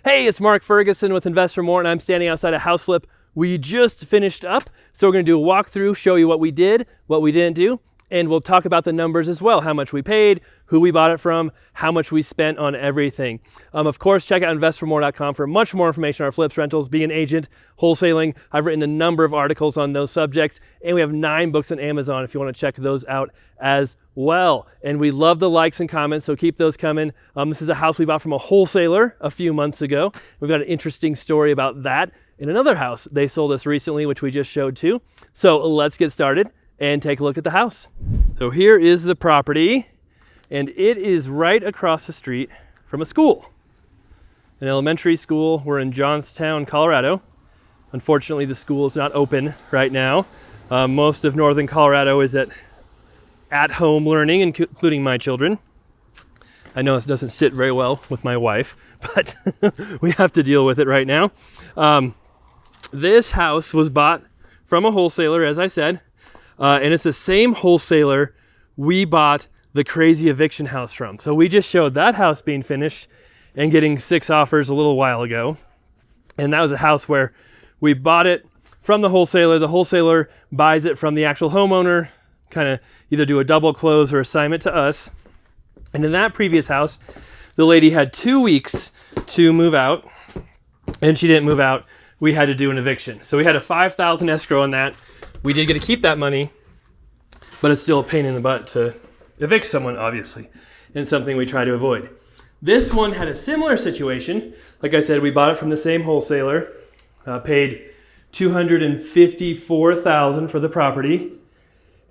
Hey, it's Mark Ferguson with Invest for More, and I'm standing outside a house flip we just finished up. So we're going to do a walkthrough, show you what we did, what we didn't do, and we'll talk about the numbers as well, how much we paid, who we bought it from, how much we spent on everything. Of course, check out investformore.com for much more information on our flips, rentals, being an agent, wholesaling. I've written a number of articles on those subjects, and we have 9 books on Amazon if you want to check those out as well. And we love the likes and comments, so keep those coming. This is a house we bought from a wholesaler a few months ago. We've got an interesting story about that in another house they sold us recently, which we just showed too. So let's get started and take a look at the house. So here is the property, and it is right across the street from a school, an elementary school. We're in Johnstown, Colorado. Unfortunately, the school is not open right now. Most of northern Colorado is at home learning, including my children. I know this doesn't sit very well with my wife, but we have to deal with it right now. This house was bought from a wholesaler, as I said, and it's the same wholesaler we bought the crazy eviction house from. So we just showed that house being finished and getting 6 offers a little while ago. And that was a house where we bought it from the wholesaler. The wholesaler buys it from the actual homeowner, kind of either do a double close or assignment to us. And in that previous house, the lady had 2 weeks to move out, and she didn't move out. We had to do an eviction. So we had a $5,000 escrow on that. We did get to keep that money, but it's still a pain in the butt to evict someone, obviously, and something we try to avoid. This one had a similar situation. Like I said, we bought it from the same wholesaler, paid $254,000 for the property,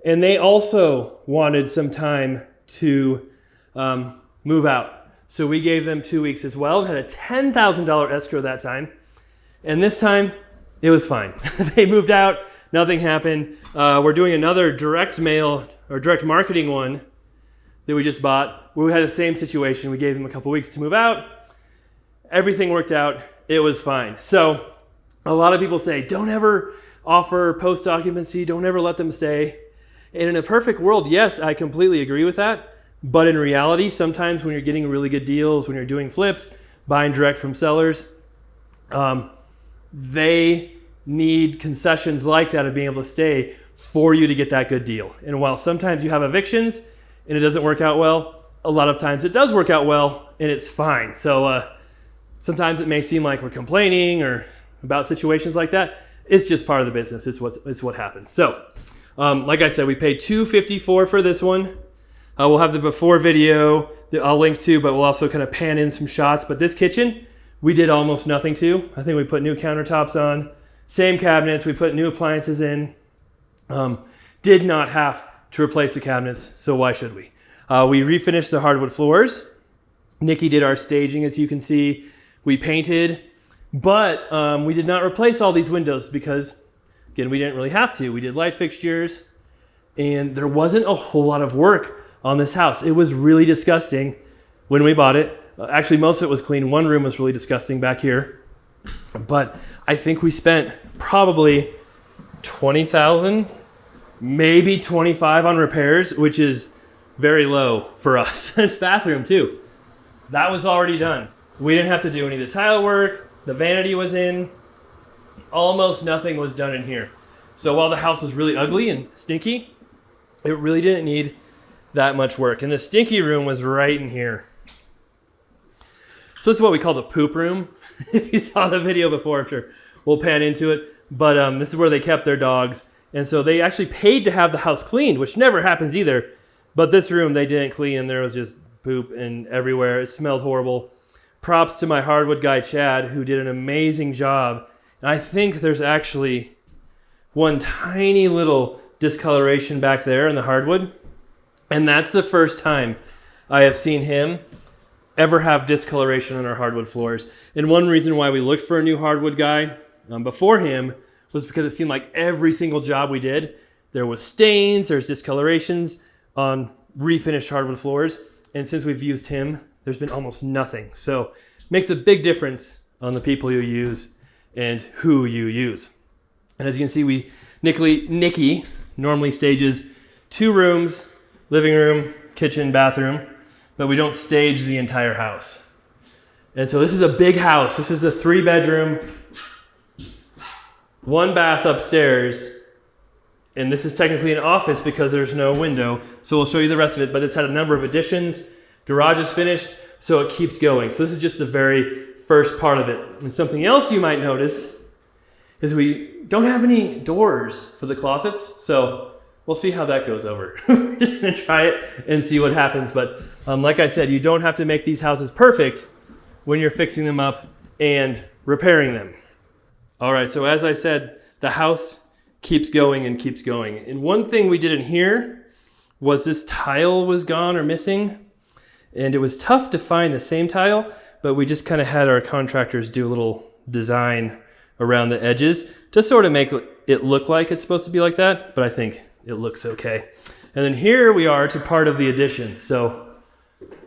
and they also wanted some time to move out. So we gave them 2 weeks as well. Had a $10,000 escrow that time, and this time it was fine. They moved out. Nothing happened. We're doing another direct mail or direct marketing one that we just bought. We had the same situation. We gave them a couple weeks to move out. Everything worked out. It was fine. So a lot of people say, don't ever offer post occupancy. Don't ever let them stay. And in a perfect world, yes, I completely agree with that. But in reality, sometimes when you're getting really good deals, when you're doing flips, buying direct from sellers, they need concessions like that of being able to stay for you to get that good deal. And while sometimes you have evictions and it doesn't work out well, a lot of times it does work out well and it's fine. So sometimes it may seem like we're complaining or about situations like that. It's just part of the business. It's what happens. So like I said, we paid $254 for this one. We'll have the before video that I'll link to, but we'll also kind of pan in some shots. But this kitchen, we did almost nothing to. I think we put new countertops on, same cabinets. We put new appliances in. Did not have to replace the cabinets, so why should we? We refinished the hardwood floors. Nikki did our staging, as you can see. We painted, but we did not replace all these windows because, again, we didn't really have to. We did light fixtures, and there wasn't a whole lot of work on this house. It was really disgusting when we bought it. Actually, most of it was clean. One room was really disgusting back here. But I think we spent probably $20,000, maybe $25,000 on repairs, which is very low for us. This bathroom too, that was already done. We didn't have to do any of the tile work. The vanity was in. Almost nothing was done in here. So while the house was really ugly and stinky, it really didn't need that much work. And the stinky room was right in here. So this is what we call the poop room. If you saw the video before, I'm sure we'll pan into it. But this is where they kept their dogs. And so they actually paid to have the house cleaned, which never happens either. But this room they didn't clean, and there was just poop and everywhere. It smelled horrible. Props to my hardwood guy, Chad, who did an amazing job. And I think there's actually one tiny little discoloration back there in the hardwood. And that's the first time I have seen him ever have discoloration on our hardwood floors. And one reason why we looked for a new hardwood guy before him was because it seemed like every single job we did, there was stains, there's discolorations on refinished hardwood floors. And since we've used him, there's been almost nothing. So it makes a big difference on the people you use and who you use. And as you can see, Nikki normally stages 2 rooms, living room, kitchen, bathroom, but we don't stage the entire house. And so this is a big house. This is a 3-bedroom, 1 bath upstairs. And this is technically an office because there's no window. So we'll show you the rest of it, but it's had a number of additions. Garage is finished, so it keeps going. So this is just the very first part of it. And something else you might notice is we don't have any doors for the closets. So we'll see how that goes over. We're just gonna try it and see what happens. But like I said, you don't have to make these houses perfect when you're fixing them up and repairing them. All right, so as I said, the house keeps going and keeps going. And one thing we did in here was this tile was gone or missing. And it was tough to find the same tile, but we just kind of had our contractors do a little design around the edges to sort of make it look like it's supposed to be like that, but I think it looks okay. And then here we are to part of the addition. So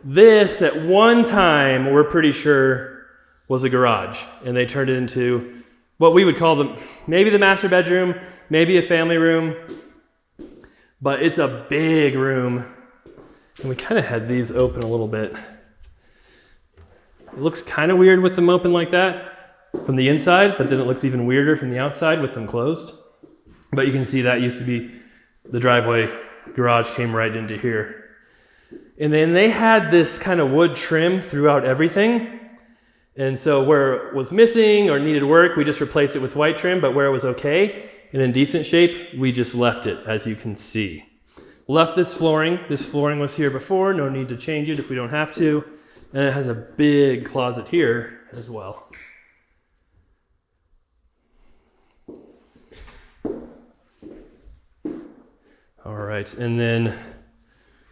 this at one time, we're pretty sure was a garage, and they turned it into what we would call maybe the master bedroom, maybe a family room, but it's a big room. And we kind of had these open a little bit. It looks kind of weird with them open like that from the inside, but then it looks even weirder from the outside with them closed. But you can see that used to be the driveway. Garage came right into here. And then they had this kind of wood trim throughout everything. And so where it was missing or needed work, we just replaced it with white trim, but where it was okay and in decent shape, we just left it, as you can see. Left this flooring. This flooring was here before. No need to change it if we don't have to. And it has a big closet here as well. All right, and then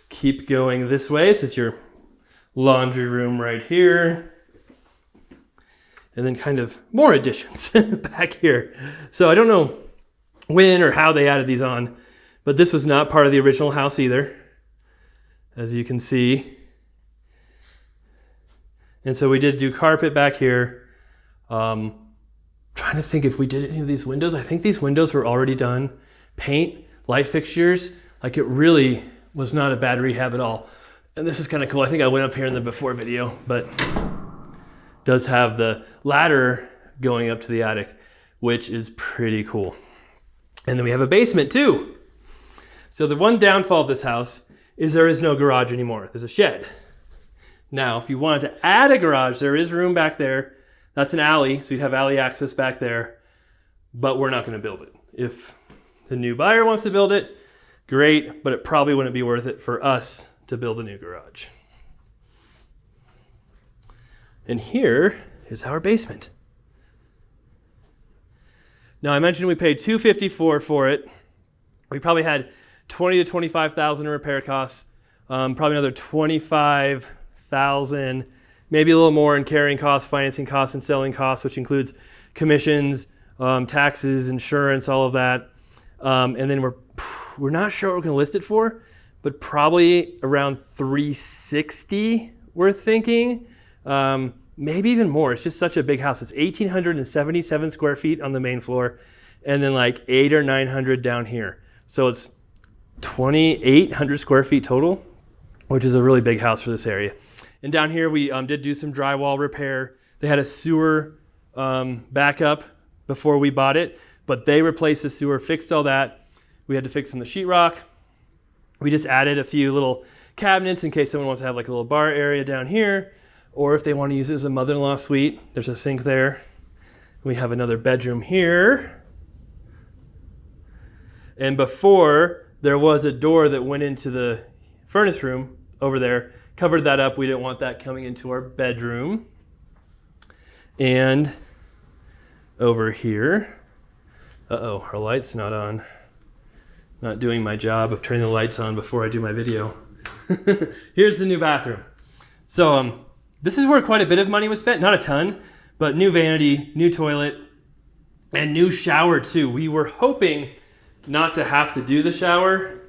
keep going this way. This is your laundry room right here. And then kind of more additions back here. So I don't know when or how they added these on, but this was not part of the original house either, as you can see. And so we did do carpet back here. Trying to think if we did any of these windows. I think these windows were already done. Paint, light fixtures, like it really was not a bad rehab at all. And this is kind of cool. I think I went up here in the before video, but it does have the ladder going up to the attic, which is pretty cool. And then we have a basement too. So the one downfall of this house is there is no garage anymore. There's a shed. Now, if you wanted to add a garage, there is room back there. That's an alley, so you'd have alley access back there, but we're not going to build it. If the new buyer wants to build it, great, but it probably wouldn't be worth it for us to build a new garage. And here is our basement. Now, I mentioned we paid $254 for it. We probably had $20,000 to $25,000 in repair costs, probably another $25,000, maybe a little more in carrying costs, financing costs, and selling costs, which includes commissions, taxes, insurance, all of that. And then we're not sure what we're going to list it for, but probably around $360, we're thinking. Maybe even more. It's just such a big house. It's 1,877 square feet on the main floor, and then like 800 or 900 down here. So it's 2,800 square feet total, which is a really big house for this area. And down here, we did do some drywall repair. They had a sewer backup before we bought it, but they replaced the sewer, fixed all that. We had to fix some of the sheetrock. We just added a few little cabinets in case someone wants to have like a little bar area down here, or if they want to use it as a mother-in-law suite. There's a sink there. We have another bedroom here. And before, there was a door that went into the furnace room over there. Covered that up. We didn't want that coming into our bedroom. And over here, our light's not on. Not doing my job of turning the lights on before I do my video. Here's the new bathroom. So this is where quite a bit of money was spent. Not a ton, but new vanity, new toilet, and new shower too. We were hoping not to have to do the shower,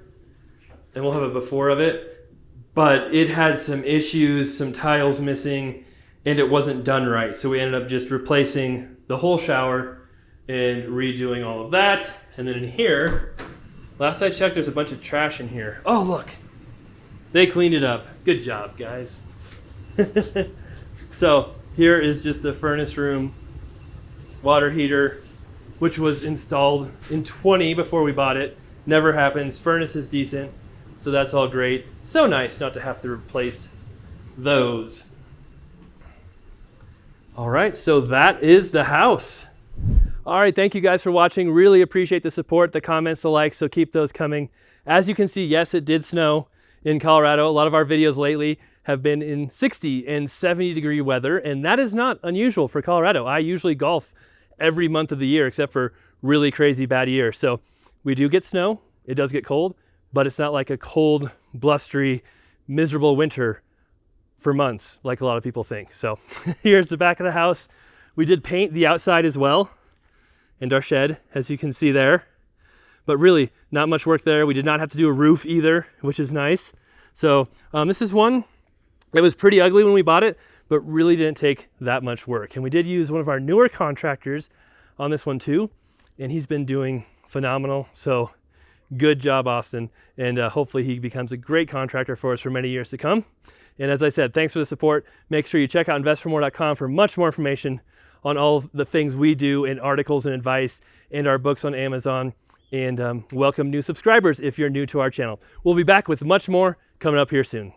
and we'll have a before of it, but it had some issues, some tiles missing, and it wasn't done right. So we ended up just replacing the whole shower and redoing all of that. And then in here, last I checked, there's a bunch of trash in here. Oh, look, they cleaned it up. Good job, guys. So Here is just the furnace room, water heater, which was installed in 20 before we bought it. Never happens. Furnace is decent, so that's all great. So nice not to have to replace those. All right, so that is the house. All right, thank you guys for watching. Really appreciate the support, the comments, the likes, so keep those coming. As you can see, yes, it did snow in Colorado. A lot of our videos lately have been in 60 and 70 degree weather, and that is not unusual for Colorado. I usually golf every month of the year except for really crazy bad years. So we do get snow, it does get cold, but it's not like a cold, blustery, miserable winter for months like a lot of people think. So here's the back of the house. We did paint the outside as well, and our shed, as you can see there. But really, not much work there. We did not have to do a roof either, which is nice. So this is one that was pretty ugly when we bought it, but really didn't take that much work. And we did use one of our newer contractors on this one too, and he's been doing phenomenal. So good job, Austin. And hopefully he becomes a great contractor for us for many years to come. And as I said, thanks for the support. Make sure you check out investformore.com for much more information on all the things we do and articles and advice and our books on Amazon. And welcome new subscribers if you're new to our channel. We'll be back with much more coming up here soon.